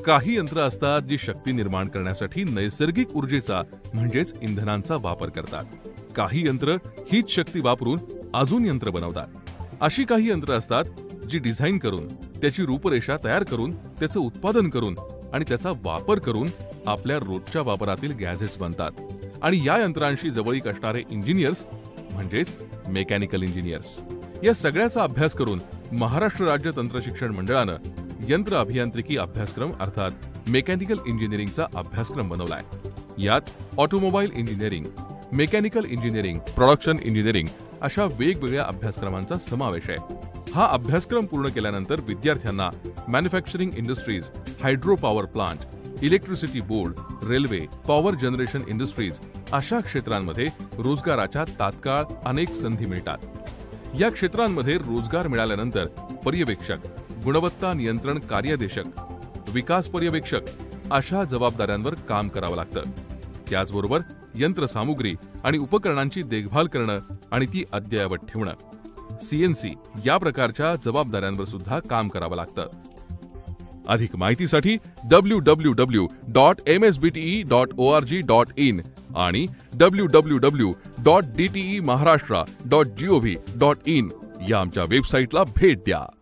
काही यंत्र असतात जी शक्ती निर्माण करण्यासाठी नैसर्गिक ऊर्जेचा म्हणजेच इंधनांचा वापर करतात. काही यंत्र हीच शक्ती वापरून अजून यंत्र बनवतात. अशी काही यंत्र असतात जी डिझाईन करून, त्याची रूपरेषा तयार करून, त्याचं उत्पादन करून आणि त्याचा वापर करून आपल्या रोजच्या वापरातील गॅझेट्स बनतात. आणि या यंत्रांशी जवळीक असणारे इंजिनियर्स म्हणजेच मेकॅनिकल इंजिनियर्स, या सगळ्याचा अभ्यास करून महाराष्ट्र राज्य तंत्रशिक्षण मंडळानं यंत्र अभियांत्रिकी अभ्यासक्रम अर्थात मेकॅनिकल इंजिनिअरिंगचा अभ्यासक्रम बनवलाय. यात automobile engineering, mechanical engineering, production engineering अशा वेगवेगळ्या अभ्यासक्रमांचा समावेश आहे. हा अभ्यासक्रम पूर्ण केल्यानंतर विद्यार्थ्यांना manufacturing industries, hydro power plant, electricity board, railway, power generation industries अशा क्षेत्रांमध्ये रोजगाराच्या तात्काळ अनेक संधी मिळतात. या क्षेत्रांमध्ये रोजगार मिळाल्यानंतर पर्यवेक्षक, गुणवत्ता नियंत्रण कार्यदेशक, विकास पर्यवेक्षक अशा जबाबदाऱ्यांवर काम करावं लागतं. त्याचबरोबर यंत्रसामुग्री आणि उपकरणांची देखभाल करणं आणि ती अद्ययावत ठेवणं, CNC या प्रकारच्या जबाबदाऱ्यांवर सुद्धा काम करावं लागतं. अधिक माहितीसाठी www.msbte.org.in आणि www.dtemaharashtra.gov.in या आमच्या वेबसाईटला भेट द्या.